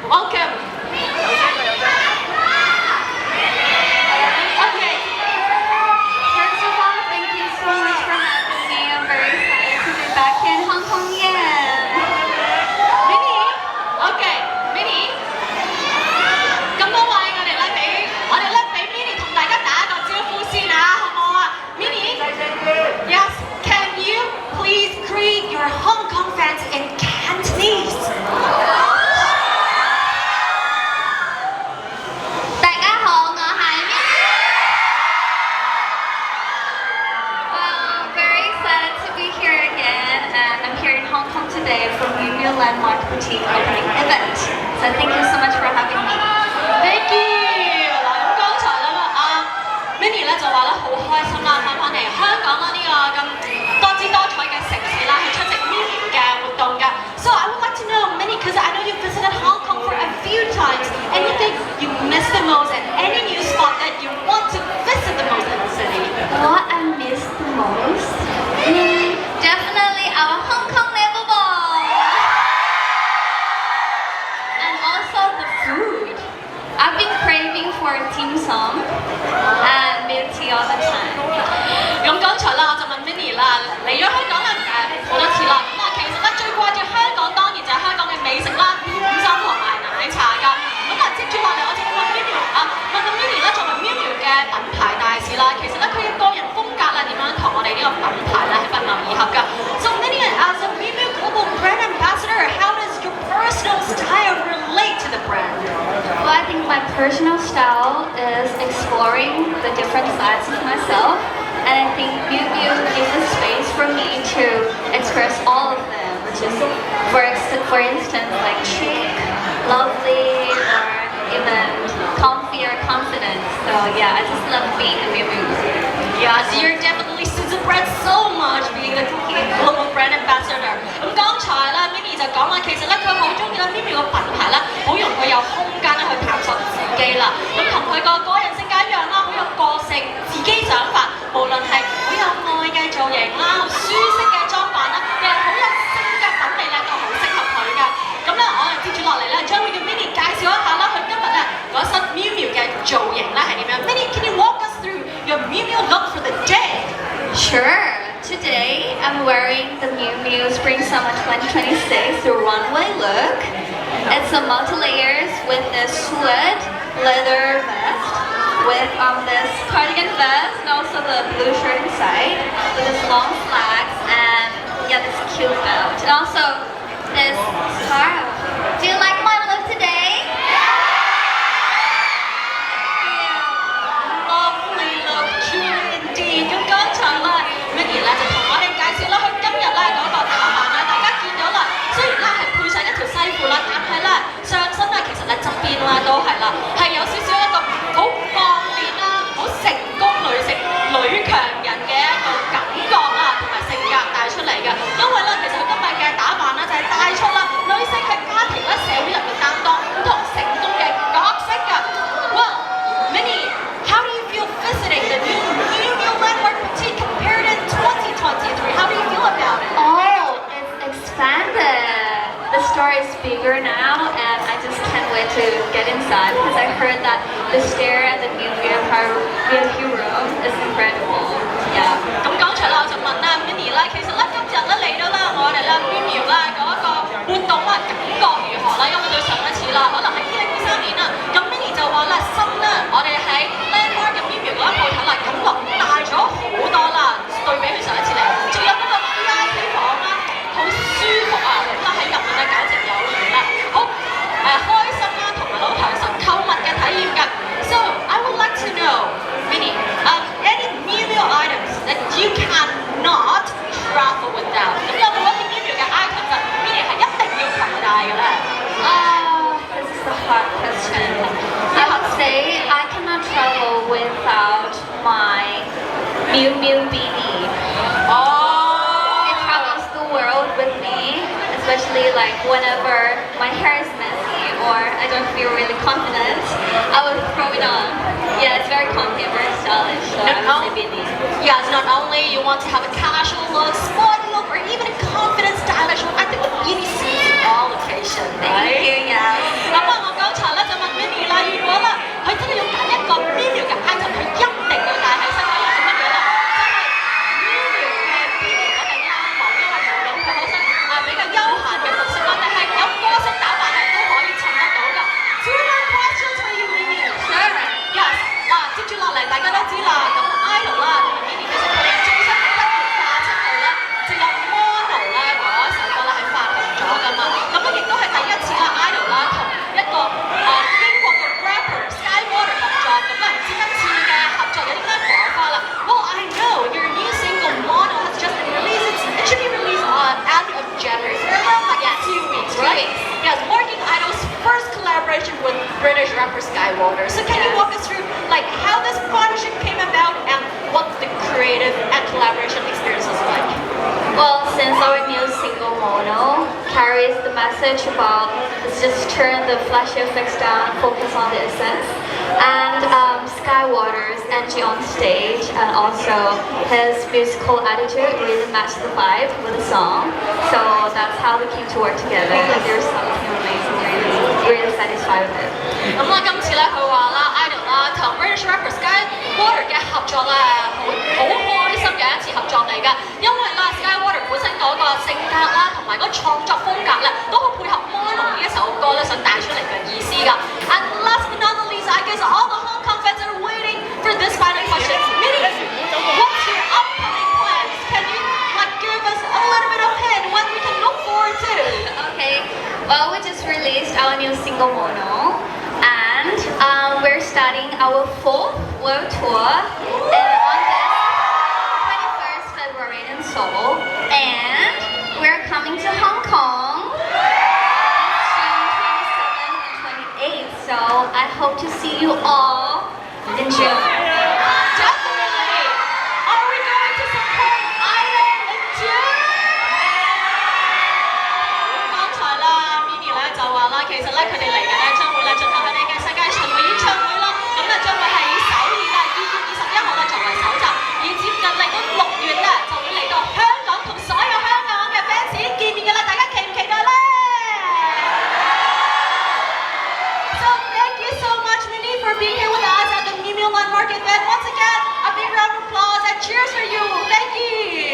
Welcome. Okay. First of all, thank you so much for having me. I'm very excited to be back in Hong Kong again. Minnie. Okay. Minnie. 咁多位我哋咧俾 Minnie 同大家打一個招呼先啊，好唔好啊？Minnie. Yes. Can you please greet your Hong Kong fans in Cantonese? 大家好，我係 Minnie。Well, I'm very excited to be here again, and I'm here in Hong Kong today for Miu Miu Landmark Boutique opening event. So thank you so much for having me. Thank you。嗱，咁剛才咧Minnie 咧就話咧好開心啦，翻嚟香港啦呢個咁多姿多彩嘅城市啦，去出席 Miu Miu 嘅活動㗎。So I would like to know Minnie, because I know you visited Hong Kong for a few times. Anything you miss the most, and any new spot that you want to visit the most in the city? What I miss the most? Definitely our Hong Kong level ball. And also the food. I've been craving for dim sum and milk tea all the time. 咁剛才啦，我就問 Minnie 啦，嚟咗香港啦好多次啦，咁其實咧最掛住香港當然就係香港嘅美食啦、點心同埋奶茶㗎。咁接住落嚟我就會問 Minnie 啦，作為 Miu Miu 嘅品牌大使啦，其實咧佢嘅個人風格啦點樣同我哋呢個品牌咧係不謀而合㗎。So Minnie, as a Miu Miu Global Brand Ambassador, how does your personal style relate to the brand? Well, I think my personal style is exploring the different sides of myself, and I think Miu Miu gives a space for me to express all of them, which is, for instance, like chic, lovely, or even comfy or confident. So yeah, I just love being a Miu Miu. Yeah, so you're definitely Susan Brand so much being the global brand ambassador. 咁剛才咧 Minnie 就講話，其實咧佢好中意啦 Miu Miu 個品牌咧，好容佢有空間咧去探索自己啦。咁同佢個人性格一樣啦，好有個性，自己想法，無論係好有愛嘅造型啦，好舒適嘅裝扮啦，又係好有性格品味咧，都好適合佢㗎。咁咧我哋接住落嚟咧，將會叫 Minnie 介紹一下啦，佢今日咧嗰身 Miu Miu 嘅造型咧係點樣 ？Minnie, can you walk us through your Miu Miu look for the day? Sure. Today, I'm wearing the Miu Miu Spring Summer 2026 runway look. It's a multi-layers with this sweat leather vest, with this cardigan vest, and also the blue shirt inside, with this long slacks and yeah, this cute belt, and also this scarf. Do you like my look today? Lovely look, truly indeed. 咁剛才啦 Minnie 咧就同我哋介紹啦，佢今日咧嗰個打扮啦，大家見到啦，雖然咧係配上一條西褲啦，但係咧上身咧其實咧側邊啦都係啦，係有少少一個好幹練啦、好成功女強人嘅一個感覺啦，同埋性格帶出嚟嘅。因為咧其實佢今日嘅打扮咧就係帶出啦女性喺家庭咧社會入面擔當唔同成功嘅角色㗎。Well, Minnie, how do you feel visiting the new Miu Miu Landmark Boutique compared in 2023? How do you feel about it? Oh, it's expanded. The store is bigger now, and I just can't wait to get inside because I heard that the stair at the new VIP room is incredible. Yeah. 咁剛才啦，我就問啦 Minnie 啦，其實咧今日咧嚟到啦，我哋啦 Miu Miu 啦嗰一個活動啦，感覺如何啦？因為對上一次啦，可能係2023年啦，咁 Minnie 就話啦，新啦，我哋喺 Landmark 嘅 Miu Miu 嗰一鋪頭啦，感覺大咗好多啦，對比佢上一次嚟，仲有嗰個 VIP 房啦，好舒服啊，咁啦喺入面咧簡直有緣啦，好開心啦，同埋好享受購物嘅體驗㗎。So I would like to know, Minnie, any Miu Miu items that you cannot travel without. 咁有冇一啲 Miu Miu 嘅 items 啊 Minnie 係一定要攜帶嘅咧？ This is a hard question. I would say I cannot travel without my Miu Miu beanie. It travels the world with me, especially like whenever my hair is messy or I don't feel really confident, I will throw it on. Yeah, it's very comfy and very stylish, so I would say beanie. Yes, not only you want to have a casual look, sporty look, or even a confident, stylish look, I think the beanie suits all occasions, right? Thank you, yes. 咁啊， British rapper Skywater. So can you walk us through like how this partnership came about and what the creative and collaboration experience was like? Well, since our new single Mono carries the message about let's just turn the flashy effects down, focus on the essence, and Skywater's energy on stage and also his musical attitude really matched the vibe with the song. So that's how we came to work together. And there's something amazing, really satisfied with it. 咁啦，今次咧佢話啦，idol 啦同 British rapper Skywater 嘅合作咧，好開心嘅一次合作嚟㗎。因為啦，Skywater 本身嗰個性格啦，同埋嗰個創作風格咧，都好配合 Mono 呢一首歌咧想帶出嚟嘅意思㗎。And last but not least, I guess all the Hong Kong fans are waiting for this final question. Minnie, what's your upcoming plans? Can you like give us a little bit of hint what we can look forward to? Okay, well, we just released our new single Mono, and we're starting our 4th world tour on this 21st February in Seoul, and we're coming to Hong Kong June 27th and 28th. So I hope to see you all in June. Definitely. Are we going to support Idol in June? 剛才啦，Minnie 咧就話啦，其實咧佢哋嚟緊咧將會咧進行佢哋嘅世界巡迴演唱會啦，咁咧將會喺首爾嘅2月21號咧作為首集，而接近嚟到6月咧就會嚟到香港同所有香港嘅 fans 見面嘅啦，大家期唔期待咧？So thank you so much, Minnie, for being here with us at the Miu Miu Landmark event. Once again, a big round of applause and cheers for you. Thank you.